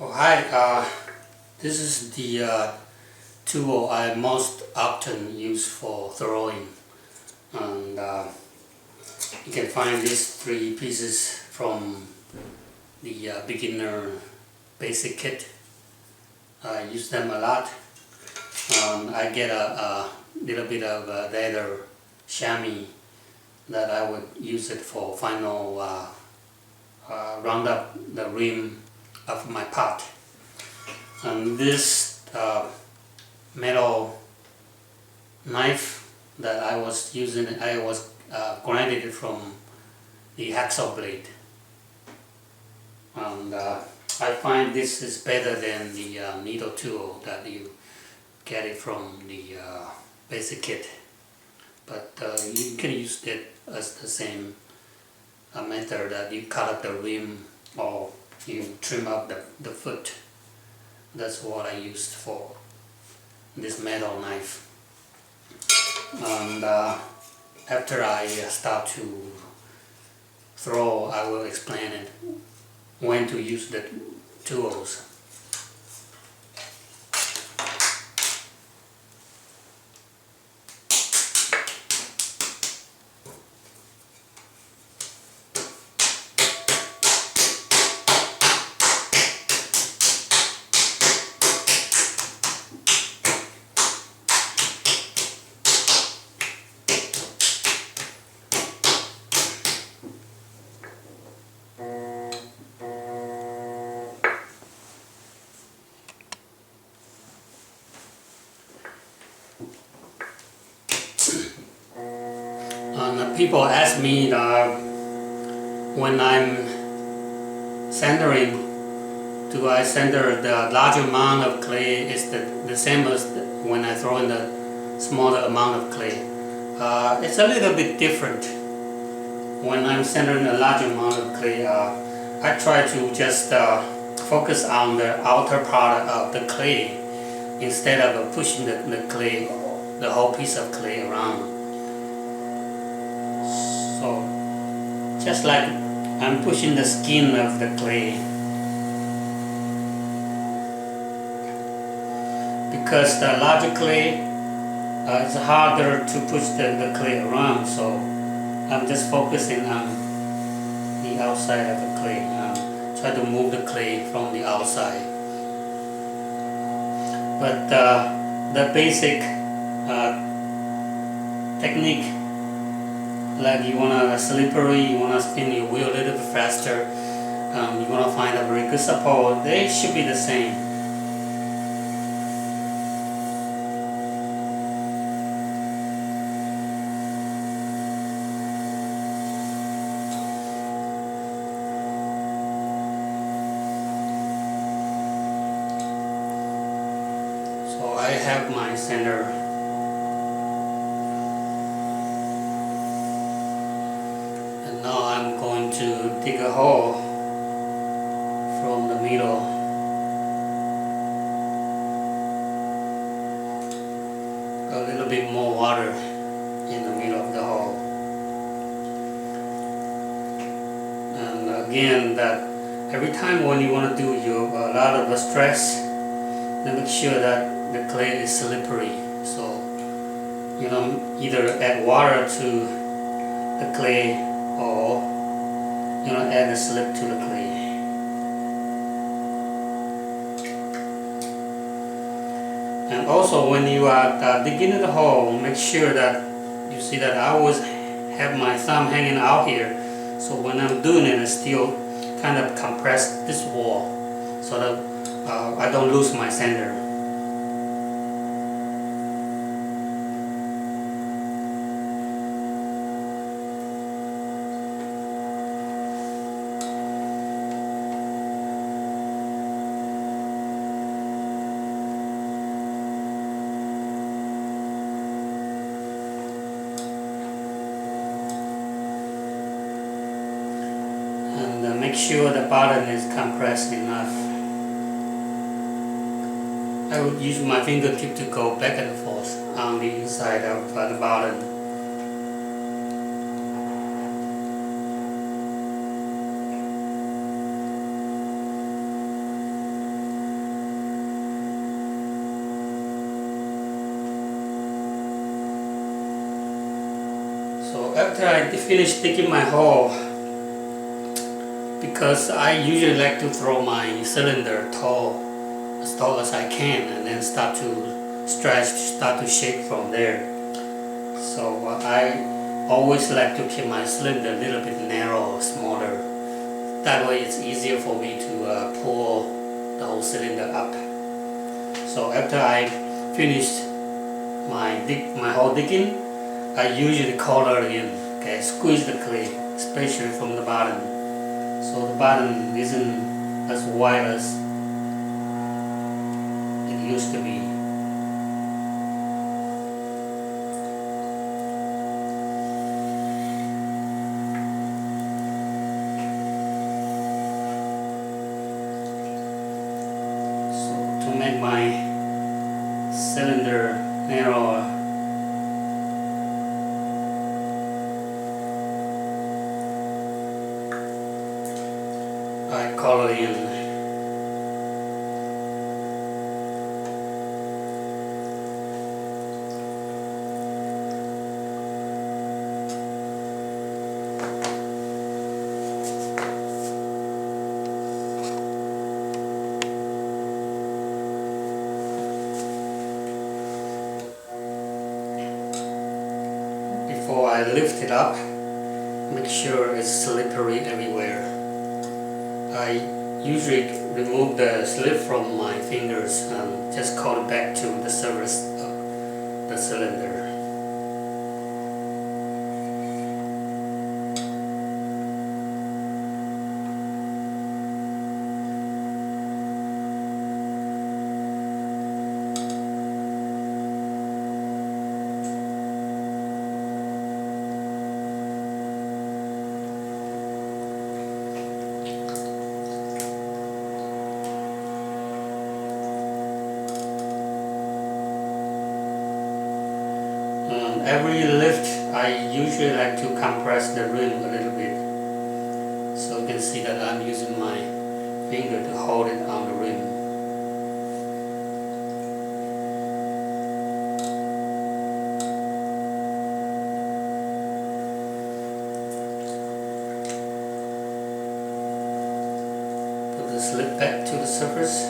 Oh, hi. This is the tool I most often use for throwing, and you can find these three pieces from the beginner basic kit. I use them a lot. I get a little bit of leather chamois that I would use it for final round up the rim of my pot. And this metal knife that I was using, I was grinded it from the hacksaw blade, and I find this is better than the needle tool that you get it from the basic kit, but you can use it as the same method that you cut up the rim or you trim up the foot. That's what I used for this metal knife. And after I start to throw, I will explain it when to use the tools. And people ask me when I'm sandering, do I sander the large amount of clay is the same as when I throw in the smaller amount of clay? It's a little bit different. When I'm sandering a large amount of clay, I try to just focus on the outer part of the clay instead of pushing the clay, the whole piece of clay around. So just like I'm pushing the skin of the clay, because the larger clay it's harder to push the clay around, so I'm just focusing on the outside of the clay. Try to move the clay from the outside. But the basic technique, like you want to slippery, you want to spin your wheel a little bit faster, you want to find a very good support, they should be the same. So I have my sander, and now I'm going to dig a hole from the middle. A little bit more water in the middle of the hole. And again, that every time when you want to do a lot of stress, then make sure that the clay is slippery. So either add water to the clay or add a slip to the clay. And also when you are digging the hole, make sure that you see that I always have my thumb hanging out here, so when I'm doing it, I still kind of compress this wall so that I don't lose my sander. And make sure the bottom is compressed enough. I would use my fingertip to go back and forth on the inside of the bottom. So after I finish digging my hole, because I usually like to throw my cylinder as tall as I can, and then start to stretch, start to shape from there. So I always like to keep my cylinder a little bit narrow, smaller. That way it's easier for me to pull the whole cylinder up. So after I finished my hole digging, I usually color in, okay, squeeze the clay, especially from the bottom, so the bottom isn't as white as it used to be. So to make my cylinder narrower, I color in before I lift it up. Make sure it's slippery everywhere. I usually remove the slip from my fingers and just coat it back to the surface of the cylinder. Every lift, I usually like to compress the rim a little bit, so you can see that I'm using my finger to hold it on the rim. Put the slip back to the surface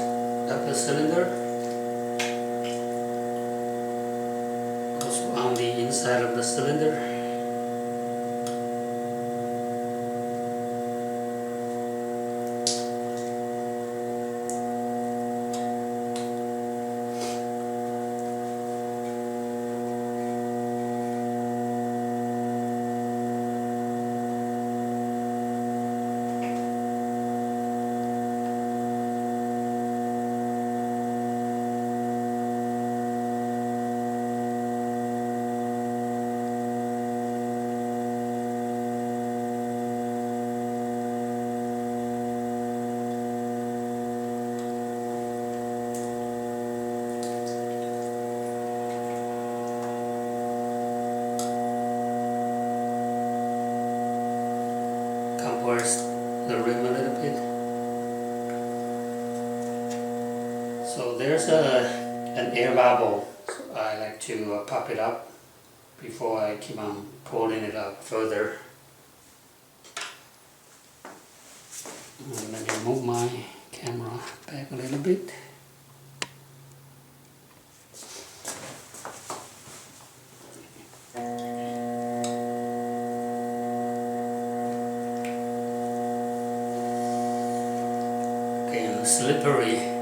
of the cylinder. On the inside of the cylinder. Compress the rim a little bit. So there's an air bubble, so I like to pop it up before I keep on pulling it up further. And let me move my camera back a little bit. Okay, and slippery.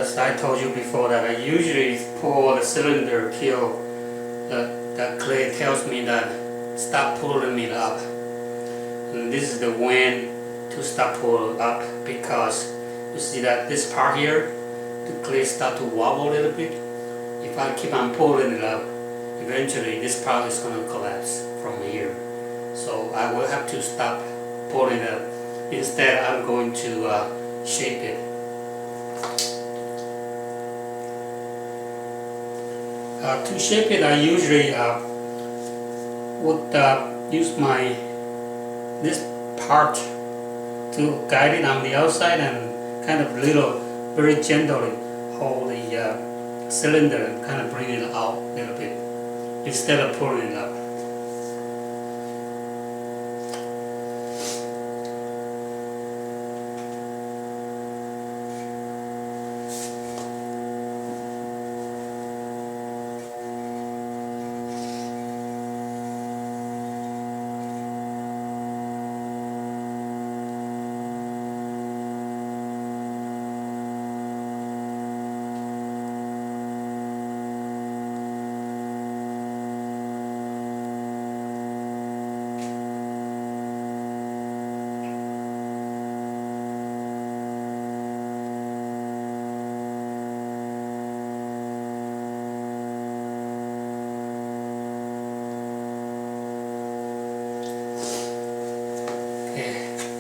as I told you before, that I usually pour the cylinder till the clay tells me that stop pulling it up. And this is the when to stop pulling up, because you see that this part here, the clay start to wobble a little bit. If I keep on pulling it up, eventually this part is going to collapse from here. So I will have to stop pulling it up. Instead, I'm going to shape it. To shape it, I usually would use this part to guide it on the outside and kind of very gently hold the cylinder and kind of bring it out a little bit instead of pulling it up.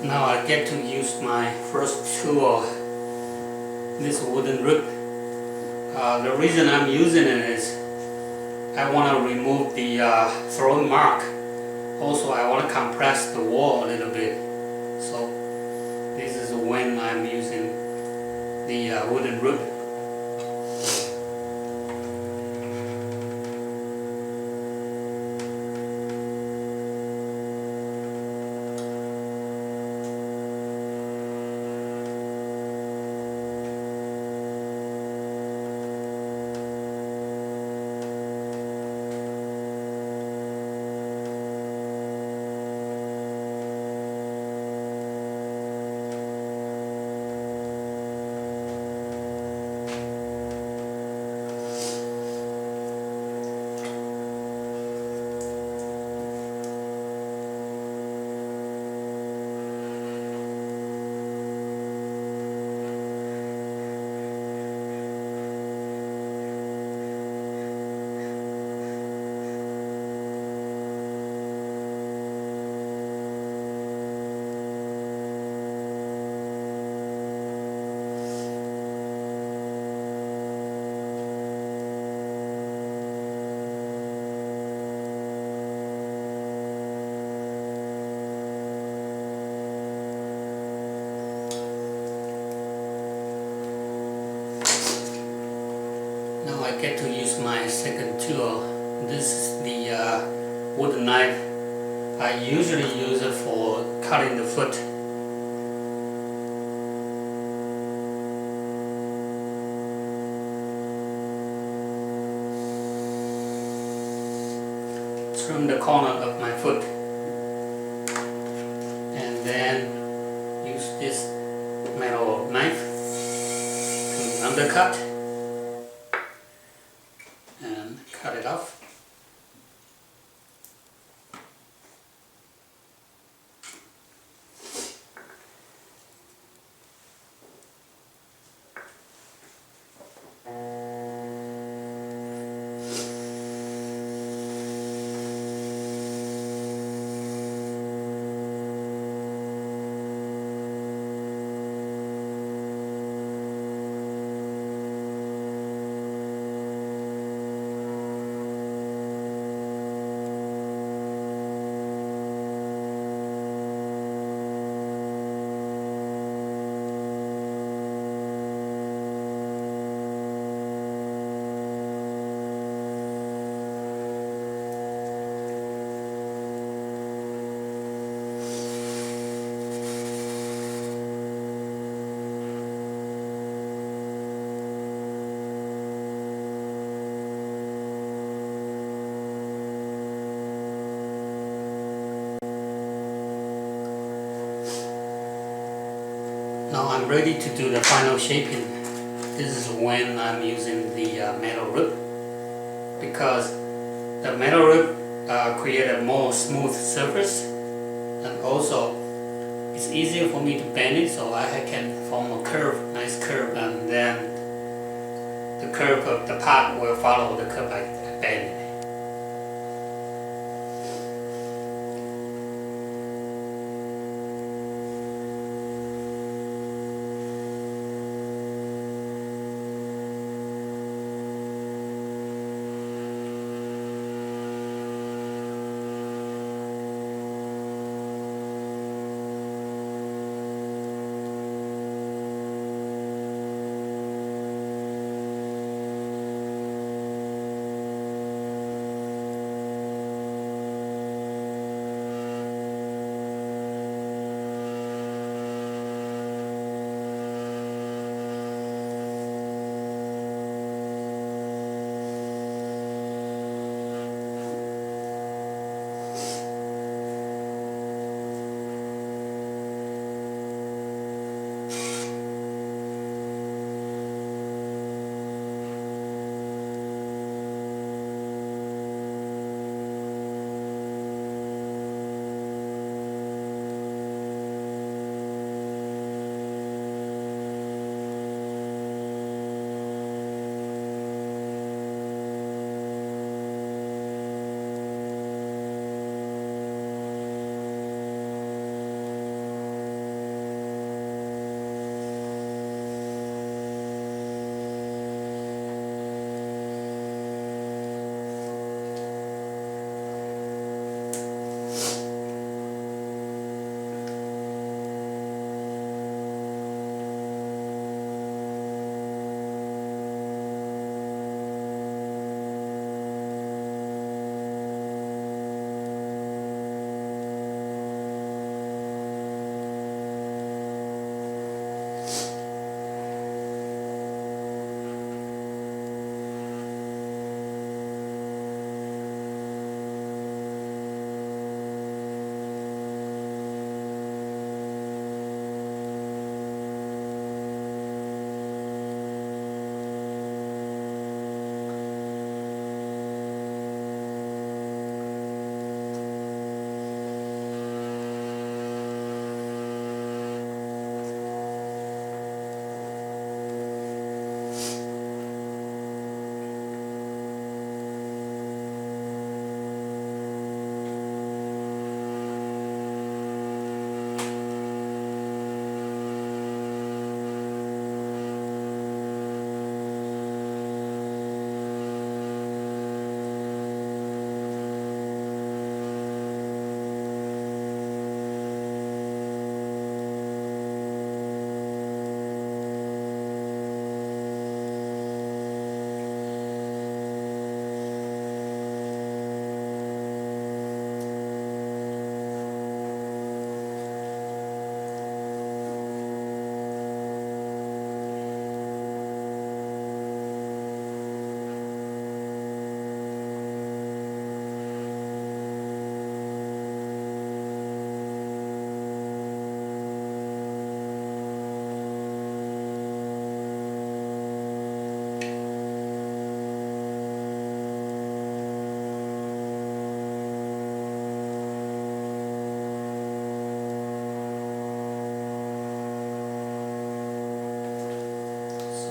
Now I get to use my first tool, this wooden rib. The reason I'm using it is I want to remove the throwing mark. Also, I want to compress the wall a little bit. So this is when I'm using the wooden rib. Now I get to use my second tool. This is the wooden knife. I usually use it for cutting the foot. Trim the corner of my foot. And then use this metal knife to undercut. Cut it off. Now I'm ready to do the final shaping. this is when I'm using the metal rib, because the metal rib create a more smooth surface, and also it's easier for me to bend it, so I can form a curve, nice curve, and then the curve of the part will follow the curve I bend.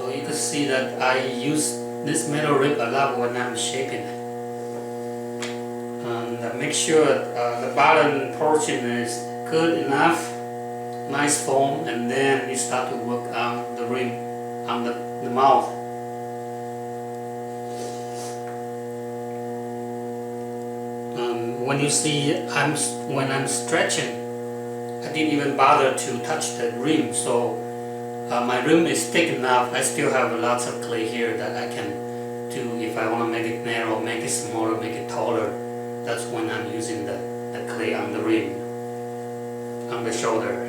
You could see that I use this metal rib a lot when I'm shaping it. And make sure the bottom portion is good enough, nice form, and then you start to work on the rim, on the mouth. When you see when I'm stretching, I didn't even bother to touch the rim, so my rim is thick enough. I still have lots of clay here that I can do if I want to make it narrow, make it smaller, make it taller. That's when I'm using the clay on the rim, on the shoulder.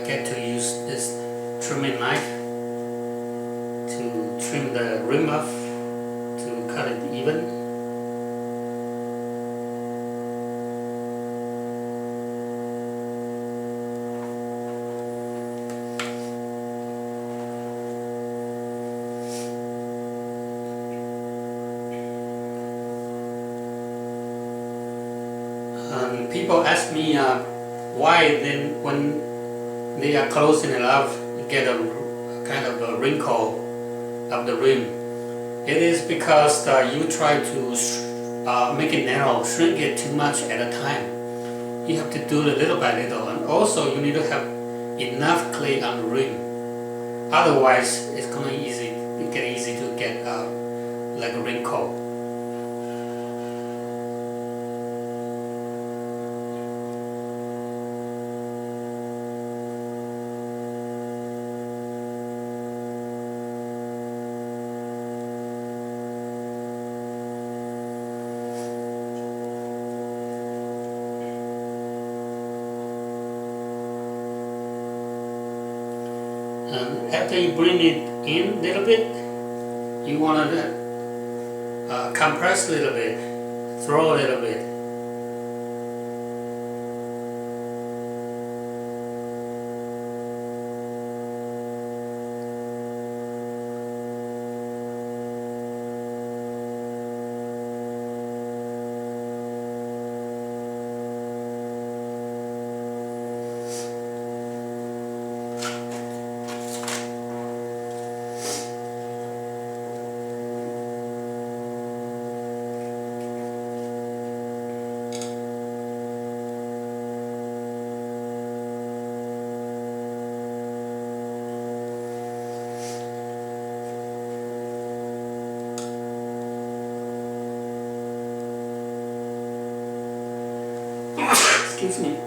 I get to use this trimming knife to trim the rim off to cut it even. People ask me why then when they are closing it up, you get a kind of a wrinkle of the rim. It is because you try to make it narrow, shrink it too much at a time. You have to do it little by little, and also you need to have enough clay on the rim. Otherwise, it's gonna get easy to get like a wrinkle. And after you bring it in a little bit, you want to compress a little bit, throw a little bit. Excuse me.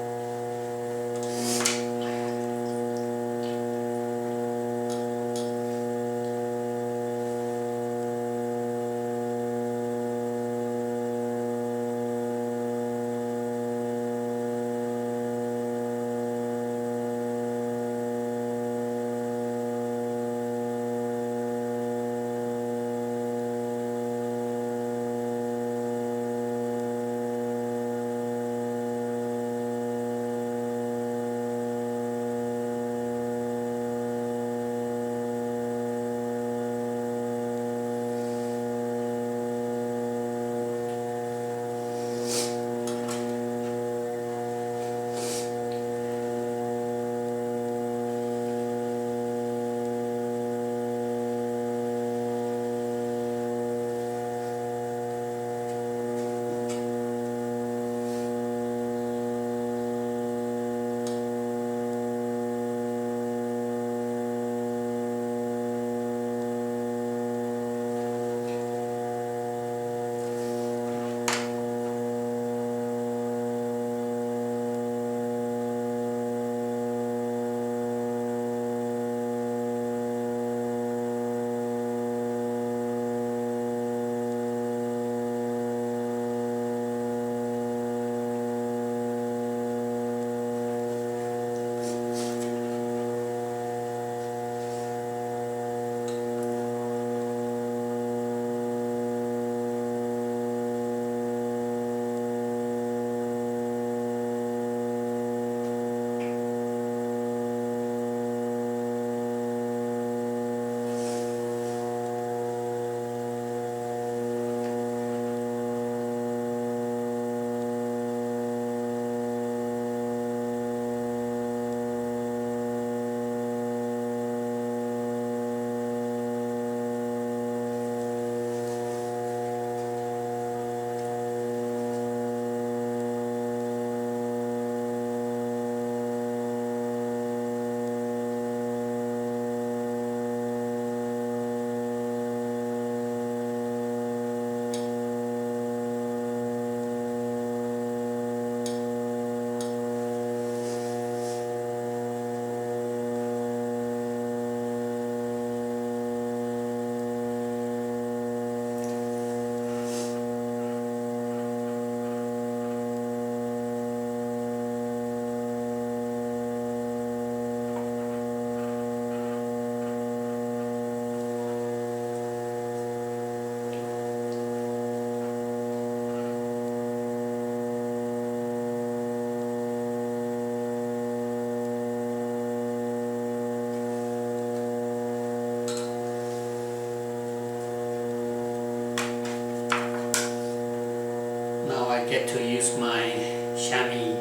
I get to use my chamois.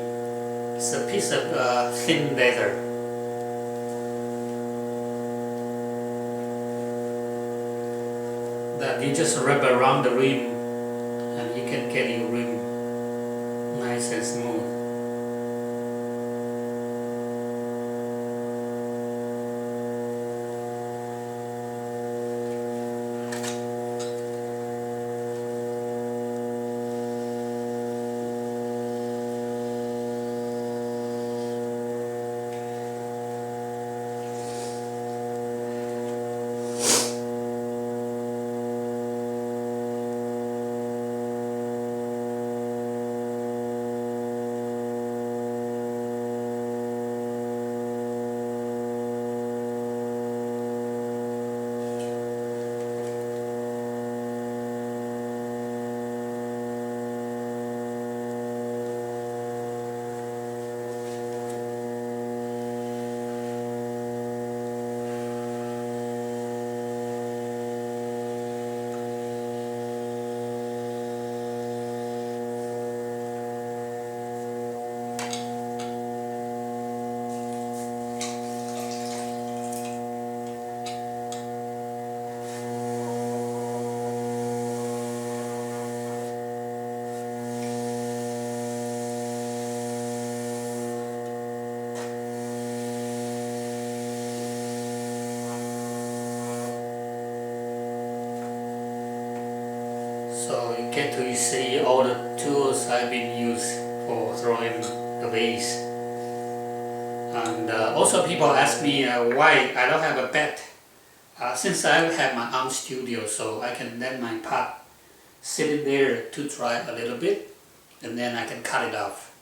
It's a piece of thin leather. That you just wrap around the rim and you can get your rim nice and smooth. So you get to see all the tools I've been used for throwing the vase. And also people ask me why I don't have a bed. Since I have my own studio, so I can let my pot sit in there to dry a little bit, and then I can cut it off.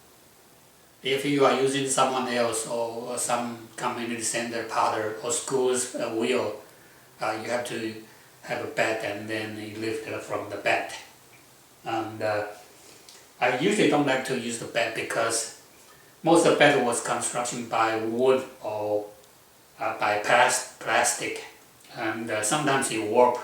If you are using someone else or some community center potter or school's wheel, you have to have a bed and then you lift it from the bed. And I usually don't like to use the bed because most of the bed was construction by wood or by plastic, and sometimes it warp,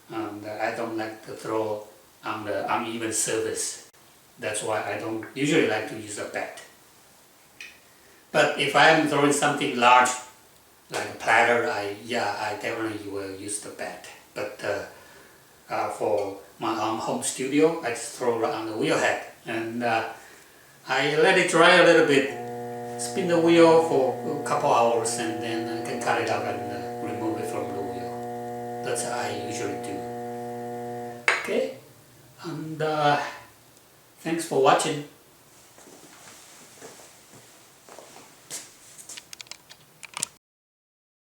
and I don't like to throw on the uneven surface. That's why I don't usually like to use a bed. But if I am throwing something large, like a platter, I definitely will use the bed. But for my own home studio, I just throw it on the wheel head, and I let it dry a little bit, spin the wheel for a couple hours, and then I can cut it up and remove it from the wheel. That's how I usually do. Okay, and thanks for watching.